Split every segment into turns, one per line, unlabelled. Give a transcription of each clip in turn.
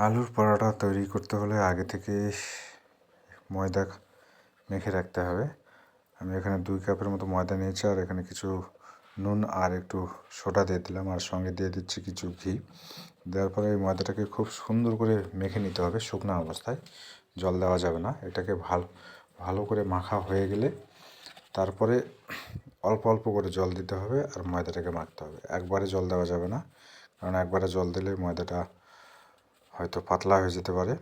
আলুর পরোটা তৈরি করতে হলে আগে থেকেই ময়দা মেখে রাখতে হবে। আমি এখানে 2 কাপের মতো ময়দা নিয়েছি, আর এখানে কিছু নুন আর একটু সোডা দিয়ে দিলাম, আর সঙ্গে দিয়ে দিচ্ছি কিছু ঘি। দেওয়ার পরে এই ময়দাটাকে খুব সুন্দর করে মেখে নিতে হবে শুকনো অবস্থায়, জল দেওয়া যাবে না। এটাকে ভালো করে মাখা হয়ে গেলে তারপরে অল্প অল্প করে জল দিতে হবে আর ময়দাটাকে মাখতে হবে। একবারে জল দেওয়া যাবে না, কারণ একবারে জল দিলে ময়দাটা হয়তো পাতলা হয়ে যেতে পারে,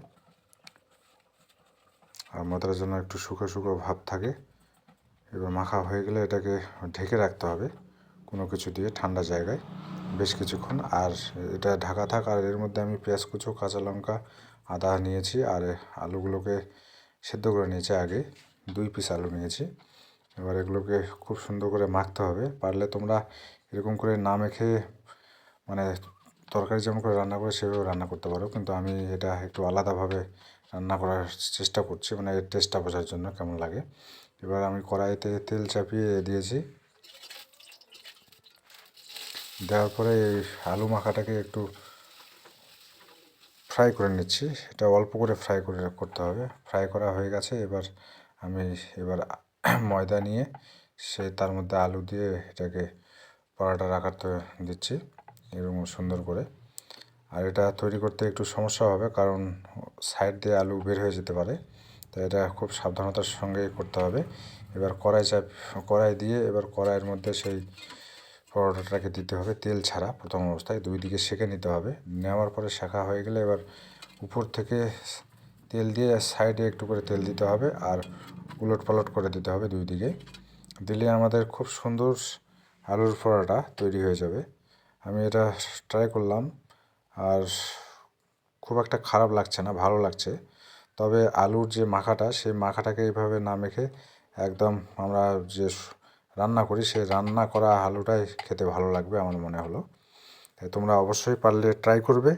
আর ময়দার জন্য একটু শুকো শুকো ভাব থাকে। এবার মাখা হয়ে গেলে এটাকে ঢেকে রাখতে হবে কোনো কিছু দিয়ে ঠান্ডা জায়গায় বেশ কিছুক্ষণ। আর এটা ঢাকা থাক, আর এর মধ্যে আমি পেঁয়াজ কুচো, কাঁচা লঙ্কা, আদা নিয়েছি, আর আলুগুলোকে সেদ্ধ করে নিয়েছি। আগে 2 পিস আলু নিয়েছি। এবার এগুলোকে খুব সুন্দর করে মাখতে হবে। পারলে তোমরা এরকম করে না মেখে, মানে তরকারি যেমন করে রান্না করে সেভাবে রান্না করতে পারো, কিন্তু আমি এটা একটু আলাদাভাবে রান্না করার চেষ্টা করছি, মানে এর টেস্টটা বোঝার জন্য কেমন লাগে। এবার আমি কড়াইতে তেল চাপিয়ে দিয়েছি। দেওয়ার পরে এই আলু মাখাটাকে একটু ফ্রাই করে নিচ্ছি। এটা অল্প করে ফ্রাই করে করতে হবে। ফ্রাই করা হয়ে গেছে। এবার ময়দা নিয়ে তার মধ্যে আলু দিয়ে এটাকে পরোটার আকার দিচ্ছি এরকম সুন্দর করে। আর এটা তৈরি করতে একটু সমস্যা হবে, কারণ সাইড দিয়ে আলু বের হয়ে যেতে পারে, তাই এটা খুব সাবধানতার সঙ্গে করতে হবে। এবার কড়াই দিয়ে এবার কড়াইয়ের মধ্যে সেই পরোটাটাকে দিতে হবে তেল ছাড়া। প্রথম অবস্থায় 2 দিকে সেঁকে নিতে হবে। নেওয়ার পরে শেখা হয়ে গেলে এবার উপর থেকে তেল দিয়ে সাইডে একটু করে তেল দিতে হবে, আর উলট পালট করে দিতে হবে 2 দিকে। দিলে আমাদের খুব সুন্দর আলুর পরোটা তৈরি হয়ে যাবে। আমি এটা ট্রাই করলাম, আর খুব একটা খারাপ লাগছে না, ভালো লাগছে। তবে আলুর যে মাখাটা, সেই মাখাটাকে এইভাবে না মেখে একদম আমরা যে রান্না করি সেই রান্না করা আলুটাই খেতে ভালো লাগবে আমার মনে হলো। তাই তোমরা অবশ্যই পারলে ট্রাই করবে,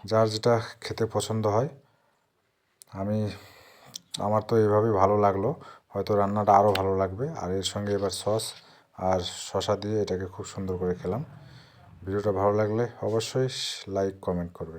যার যেটা খেতে পছন্দ হয়। আমার তো এভাবেই ভালো লাগলো, হয়তো রান্নাটা আরও ভালো লাগবে। আর এর সঙ্গে এবার সস আর শসা দিয়ে এটাকে খুব সুন্দর করে খেলাম। ভিডিওটা ভালো লাগলে অবশ্যই লাইক কমেন্ট করবে।